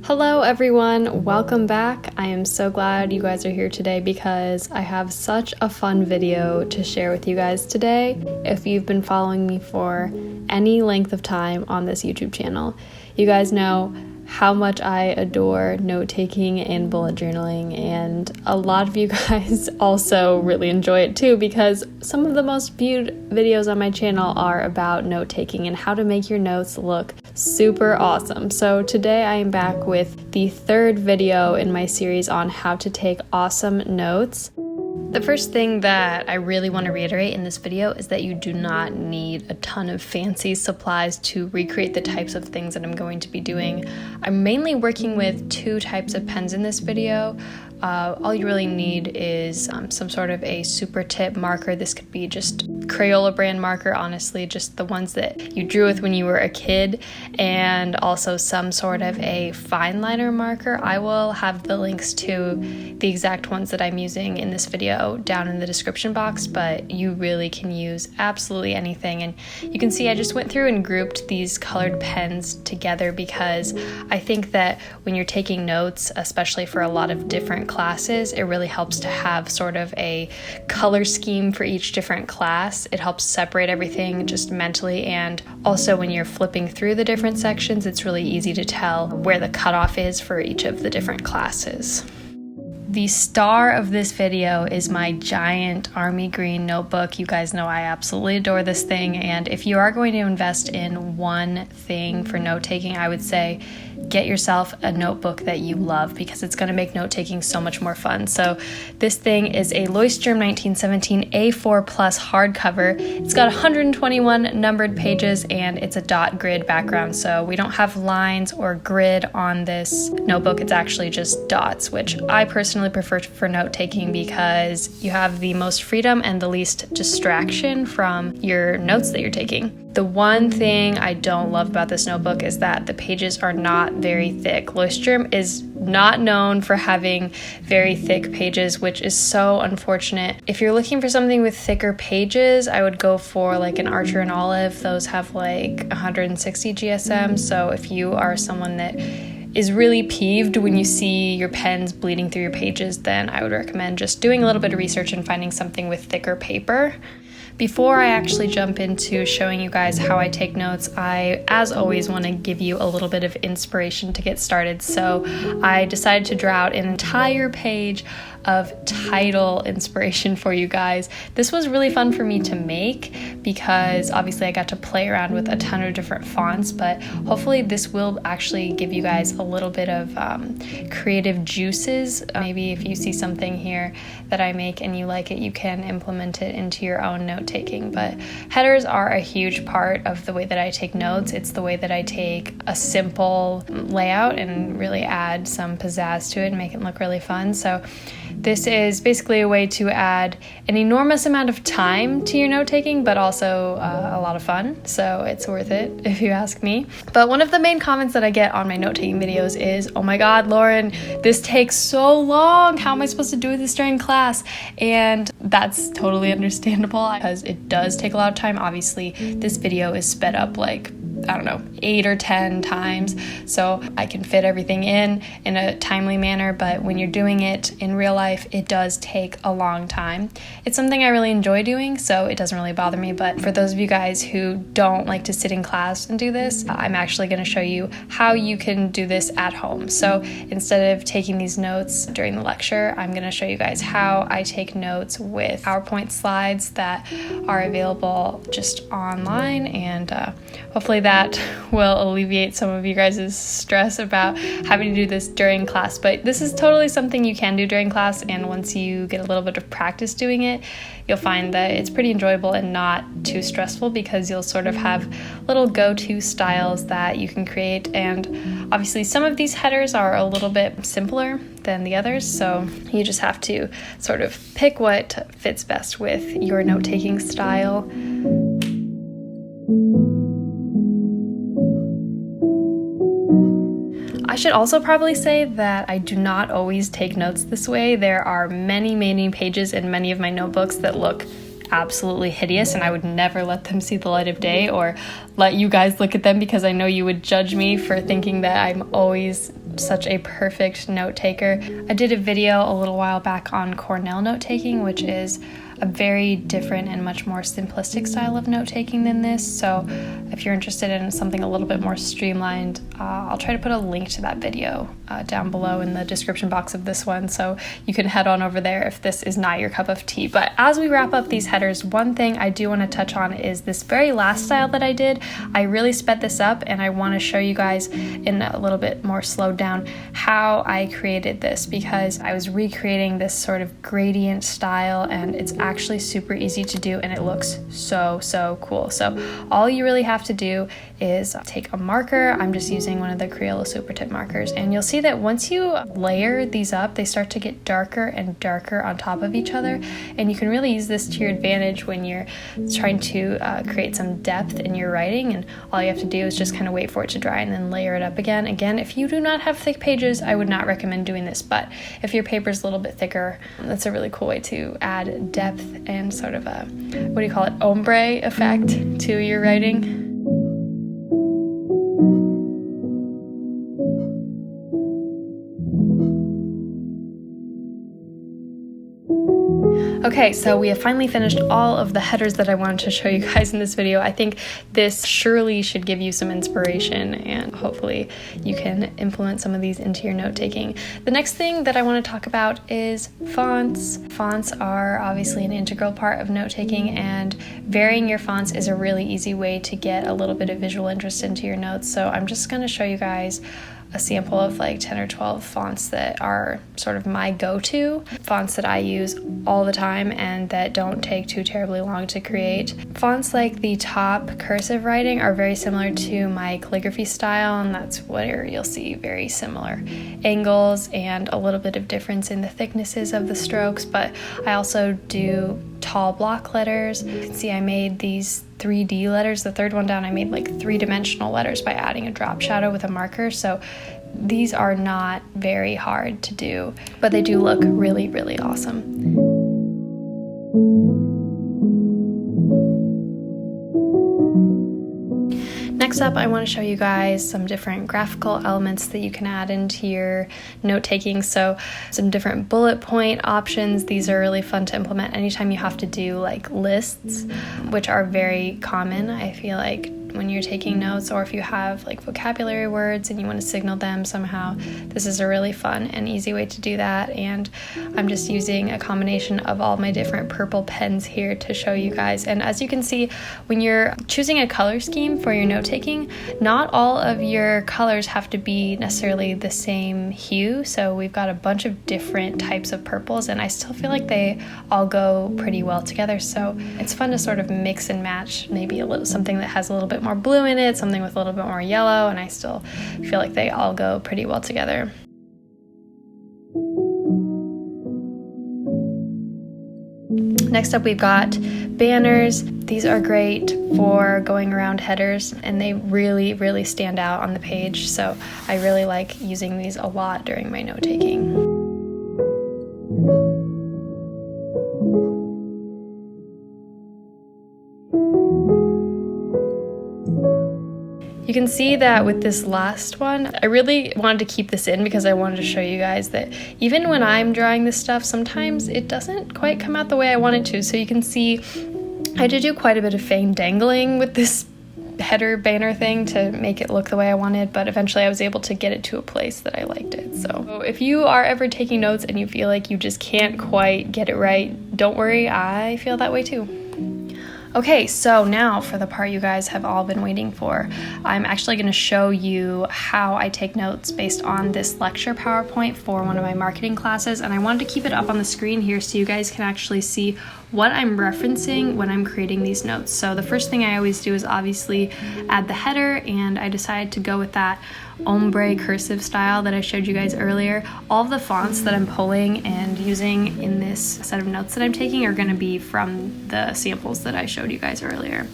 Hello everyone, welcome back. I am so glad you guys are here today because I have such a fun video to share with you guys today. If you've been following me for any length of time on this YouTube channel, you guys know how much I adore note-taking and bullet journaling, and a lot of you guys also really enjoy it too because some of the most viewed videos on my channel are about note-taking and how to make your notes look super awesome. So today I am back with the third video in my series on how to take awesome notes. The first thing that I really want to reiterate in this video is that you do not need a ton of fancy supplies to recreate the types of things that I'm going to be doing. I'm mainly working with two types of pens in this video. All you really need is some sort of a super tip marker. This could be just Crayola brand marker, honestly, just the ones that you drew with when you were a kid, and also some sort of a fine liner marker. I will have the links to the exact ones that I'm using in this video down in the description box, but you really can use absolutely anything. And you can see I just went through and grouped these colored pens together because I think that when you're taking notes, especially for a lot of different classes, it really helps to have sort of a color scheme for each different class. It helps separate everything just mentally, and also when you're flipping through the different sections, it's really easy to tell where the cutoff is for each of the different classes. The star of this video is my giant army green notebook. You guys know I absolutely adore this thing, and if you are going to invest in one thing for note-taking, I would say get yourself a notebook that you love because it's going to make note-taking so much more fun. So this thing is a Leuchtturm 1917 A4 Plus hardcover. It's got 121 numbered pages and it's a dot grid background, so we don't have lines or grid on this notebook. It's actually just dots, which I personally prefer for note-taking because you have the most freedom and the least distraction from your notes that you're taking. The one thing I don't love about this notebook is that the pages are not very thick. Leuchtturm is not known for having very thick pages, which is so unfortunate. If you're looking for something with thicker pages, I would go for like an Archer and Olive. Those have like 160 GSM, so if you are someone that is really peeved when you see your pens bleeding through your pages, then I would recommend just doing a little bit of research and finding something with thicker paper. Before I actually jump into showing you guys how I take notes, I, as always, want to give you a little bit of inspiration to get started. So I decided to draw out an entire page of title inspiration for you guys. This was really fun for me to make because obviously I got to play around with a ton of different fonts, but hopefully this will actually give you guys a little bit of creative juices. Maybe if you see something here that I make and you like it, you can implement it into your own note-taking. But headers are a huge part of the way that I take notes. It's the way that I take a simple layout and really add some pizzazz to it and make it look really fun. So this is basically a way to add an enormous amount of time to your note-taking, but also a lot of fun, so it's worth it if you ask me. But one of the main comments that I get on my note-taking videos is, "Oh my god, Lauren, this takes so long. How am I supposed to do this during class?" And that's totally understandable because it does take a lot of time. Obviously, this video is sped up like, I don't know, 8 or 10 times, so I can fit everything in a timely manner, but when you're doing it in real life, it does take a long time. It's something I really enjoy doing, so it doesn't really bother me, but for those of you guys who don't like to sit in class and do this, I'm actually going to show you how you can do this at home. So instead of taking these notes during the lecture, I'm going to show you guys how I take notes with PowerPoint slides that are available just online, and hopefully that will alleviate some of you guys' stress about having to do this during class. But this is totally something you can do during class, and once you get a little bit of practice doing it, you'll find that it's pretty enjoyable and not too stressful because you'll sort of have little go-to styles that you can create. And obviously some of these headers are a little bit simpler than the others, so you just have to sort of pick what fits best with your note-taking style. I should also probably say that I do not always take notes this way. There are many pages in many of my notebooks that look absolutely hideous, and I would never let them see the light of day or let you guys look at them because I know you would judge me for thinking that I'm always such a perfect note taker. I did a video a little while back on Cornell note taking, which is a very different and much more simplistic style of note taking than this. So if you're interested in something a little bit more streamlined, I'll try to put a link to that video down below in the description box of this one, so you can head on over there if this is not your cup of tea. But as we wrap up these headers, one thing I do want to touch on is this very last style that I did. I really sped this up, and I want to show you guys in a little bit more slowed down how I created this, because I was recreating this sort of gradient style, and it's actually super easy to do, and it looks so cool. So all you really have to do is take a marker. I'm just using one of the Crayola Super Tip markers, and you'll see that once you layer these up, they start to get darker and darker on top of each other, and you can really use this to your advantage when you're trying to create some depth in your writing. And all you have to do is just kind of wait for it to dry and then layer it up again. Again, if you do not have thick pages, I would not recommend doing this, but if your paper is a little bit thicker, that's a really cool way to add depth and sort of a, what do you call it, ombre effect to your writing. Okay, so we have finally finished all of the headers that I wanted to show you guys in this video. I think this surely should give you some inspiration, and hopefully you can implement some of these into your note-taking. The next thing that I want to talk about is fonts. Fonts are obviously an integral part of note-taking, and varying your fonts is a really easy way to get a little bit of visual interest into your notes. So I'm just going to show you guys a sample of like 10 or 12 fonts that are sort of my go-to fonts that I use all the time and that don't take too terribly long to create. Fonts like the top cursive writing are very similar to my calligraphy style, and that's where you'll see very similar angles and a little bit of difference in the thicknesses of the strokes. But I also do tall block letters. You can see I made these 3D letters. The third one down, I made like 3-dimensional letters by adding a drop shadow with a marker. So these are not very hard to do, but they do look really, really awesome. Next up, I want to show you guys some different graphical elements that you can add into your note-taking. So some different bullet point options. These are really fun to implement anytime you have to do like lists, which are very common, I feel like, when you're taking notes, or if you have like vocabulary words and you want to signal them somehow. This is a really fun and easy way to do that, and I'm just using a combination of all my different purple pens here to show you guys. And as you can see, when you're choosing a color scheme for your note-taking, not all of your colors have to be necessarily the same hue. So we've got a bunch of different types of purples, and I still feel like they all go pretty well together. So it's fun to sort of mix and match, maybe a little something that has a little bit more blue in it, something with a little bit more yellow, and I still feel like they all go pretty well together. Next up, we've got banners. These are great for going around headers, and they really, really stand out on the page. So I really like using these a lot during my note-taking. You can see that with this last one, I really wanted to keep this in because I wanted to show you guys that even when I'm drawing this stuff, sometimes it doesn't quite come out the way I want it to. So you can see I did do quite a bit of fame dangling with this header banner thing to make it look the way I wanted, but eventually I was able to get it to a place that I liked it. So if you are ever taking notes and you feel like you just can't quite get it right, don't worry, I feel that way too. Okay, so now for the part you guys have all been waiting for. I'm actually going to show you how I take notes based on this lecture PowerPoint for one of my marketing classes, and I wanted to keep it up on the screen here so you guys can actually see what I'm referencing when I'm creating these notes. So the first thing I always do is obviously add the header, and I decided to go with that ombre cursive style that I showed you guys earlier. All of the fonts that I'm pulling and using in this set of notes that I'm taking are going to be from the samples that I showed you guys earlier.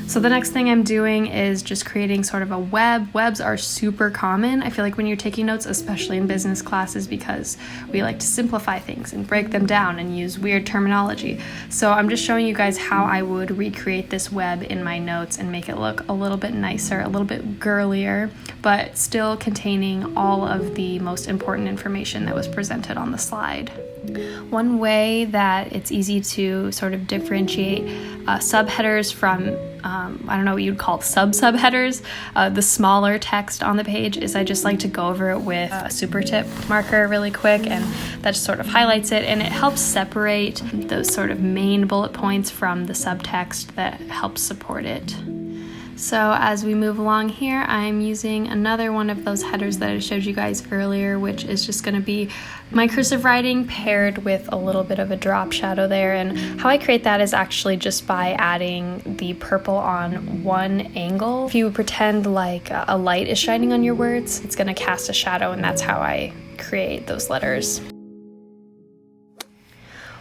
So the next thing I'm doing is just creating sort of a web. Webs are super common, I feel like, when you're taking notes, especially in business classes, because we like to simplify things and break them down and use weird terminology. So I'm just showing you guys how I would recreate this web in my notes and make it look a little bit nicer, a little bit girlier, but still containing all of the most important information that was presented on the slide. One way that it's easy to sort of differentiate subheaders from I don't know what you'd call subheaders, the smaller text on the page, is I just like to go over it with a super tip marker really quick, and that just sort of highlights it, and it helps separate those sort of main bullet points from the subtext that helps support it. So as we move along here, I'm using another one of those headers that I showed you guys earlier, which is just going to be my cursive writing paired with a little bit of a drop shadow there. And how I create that is actually just by adding the purple on one angle. If you pretend like a light is shining on your words, it's going to cast a shadow, and that's how I create those letters.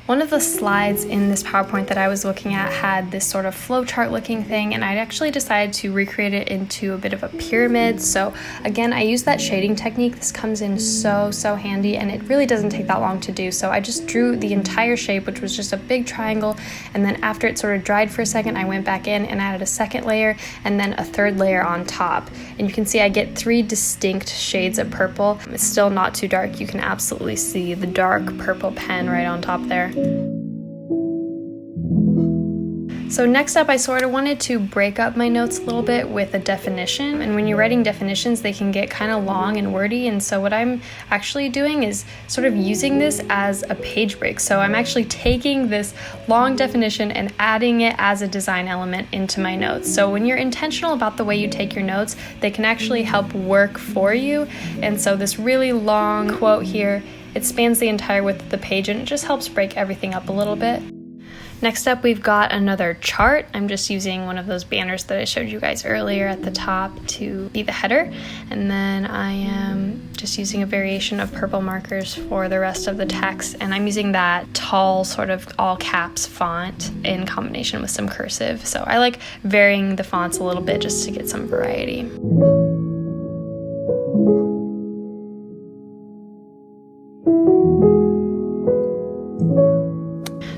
One of the slides in this PowerPoint that I was looking at had this sort of flowchart looking thing, and I actually decided to recreate it into a bit of a pyramid. So again, I use that shading technique. This comes in so handy, and it really doesn't take that long to do. So I just drew the entire shape, which was just a big triangle, and then after it sort of dried for a second, I went back in and added a second layer and then a third layer on top. And you can see I get 3 distinct shades of purple. It's still not too dark. You can absolutely see the dark purple pen right on top there. So next up, I sort of wanted to break up my notes a little bit with a definition, and when you're writing definitions, they can get kind of long and wordy, and so what I'm actually doing is sort of using this as a page break. So I'm actually taking this long definition and adding it as a design element into my notes. So when you're intentional about the way you take your notes, they can actually help work for you. And so this really long quote here, it spans the entire width of the page, and it just helps break everything up a little bit. Next up, we've got another chart. I'm just using one of those banners that I showed you guys earlier at the top to be the header. And then I am just using a variation of purple markers for the rest of the text. And I'm using that tall sort of all caps font in combination with some cursive. So I like varying the fonts a little bit just to get some variety.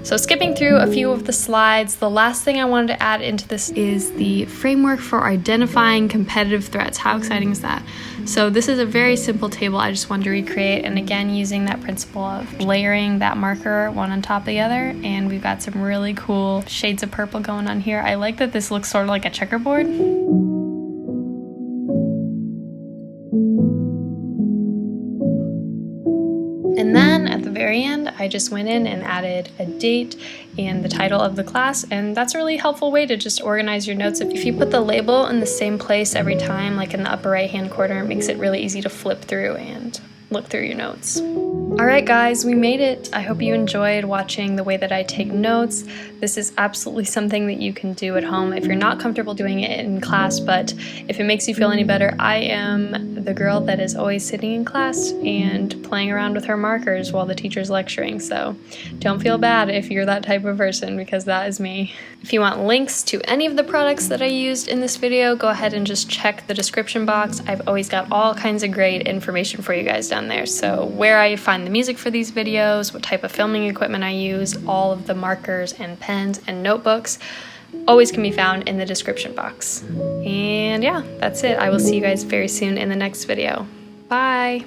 So skipping through a few of the slides, the last thing I wanted to add into this is the framework for identifying competitive threats. How exciting is that? So this is a very simple table I just wanted to recreate, and again using that principle of layering that marker one on top of the other, and we've got some really cool shades of purple going on here. I like that this looks sort of like a checkerboard. And then at the very end, I just went in and added a date and the title of the class, and that's a really helpful way to just organize your notes. If you put the label in the same place every time, like in the upper right hand corner, it makes it really easy to flip through and look through your notes. Alright guys, we made it. I hope you enjoyed watching the way that I take notes. This is absolutely something that you can do at home if you're not comfortable doing it in class, but if it makes you feel any better, I am the girl that is always sitting in class and playing around with her markers while the teacher's lecturing, so don't feel bad if you're that type of person, because that is me. If you want links to any of the products that I used in this video, go ahead and just check the description box. I've always got all kinds of great information for you guys down there. So where I find the music for these videos, what type of filming equipment I use, all of the markers and pens and notebooks, always can be found in the description box. And yeah, that's it. I will see you guys very soon in the next video. Bye!